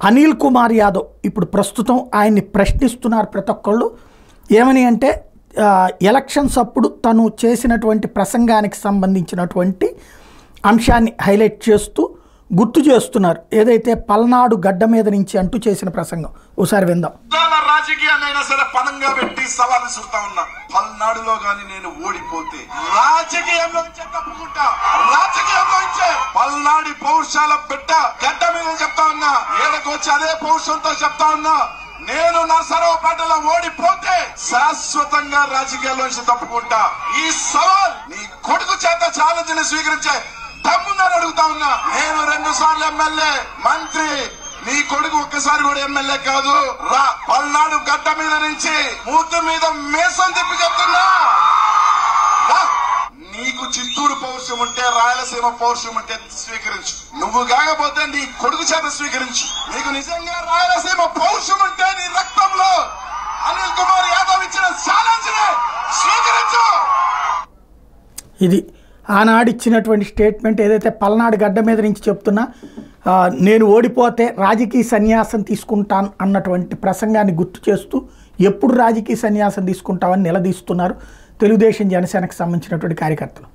అనిల్ కుమార్ యాదవ్ ఇప్పుడు ప్రస్తుతం ఆయన్ని ప్రశ్నిస్తున్నారు ప్రతి ఒక్కళ్ళు. ఏమని అంటే ఎలక్షన్స్ అప్పుడు తను చేసినటువంటి ప్రసంగానికి సంబంధించినటువంటి అంశాన్ని హైలైట్ చేస్తూ గుర్తు చేస్తున్నారు. ఏదైతే పల్నాడు గడ్డ మీద నుంచి అంటూ చేసిన ప్రసంగం ఒకసారి విందాం. రాజకీయాన్నైనా సరే పనంగా పెట్టి సవాలు చూస్తా ఉన్నా. పల్నాడులో గాని నేను ఓడిపోతే రాజకీయంలో తప్పుకుంటా. రాజకీయంలో ఇచ్చే పల్నాడి పౌరుషాల బిడ్డ గడ్డ మీద చెప్తా ఉన్నా. ఏడకు వచ్చి అదే పౌరుషంతో చెప్తా ఉన్నా. నేను నర్సరావుపేటలో ఓడిపోతే శాశ్వతంగా రాజకీయాల్లోంచి తప్పుకుంటా. ఈ సవాల్ నీ కొడుకు చేత ఛాలెంజ్ ని స్వీకరించే తమ్ముందని అడుగుతా ఉన్నా. నేను 2 సార్లు ఎమ్మెల్యే, మంత్రి. నీ కొడుకు ఒక్కసారి కూడా ఎమ్మెల్యే కాదు. రా పల్నాడు గడ్డ మీద నుంచి మూతు మీద మేసం తిప్పి చెప్తున్నా. నీకు చిత్తూరు పౌరుషం ఉంటే, రాయలసీమ పౌరుషం ఉంటే స్వీకరించు. నువ్వు కాకపోతే నీ కొడుకు చేత స్వీకరించు. నీకు నిజంగా రాయలసీమ పౌరుషం ఉంటే నీ రక్తంలో అనిల్ కుమార్ యాదవ్ ఇచ్చిన ఛాలెంజ్ ని స్వీకరించు. ఇది ఆనాడు ఇచ్చినటువంటి స్టేట్మెంట్. ఏదైతే పల్నాడు గడ్డ మీద నుంచి చెప్తున్నా నేను ఓడిపోతే రాజకీయ సన్యాసం తీసుకుంటాను అన్నటువంటి ప్రసంగాన్ని గుర్తు చేస్తూ ఎప్పుడు రాజకీయ సన్యాసం తీసుకుంటామని నిలదీస్తున్నారు తెలుగుదేశం జనసేనకు సంబంధించినటువంటి కార్యకర్తలు.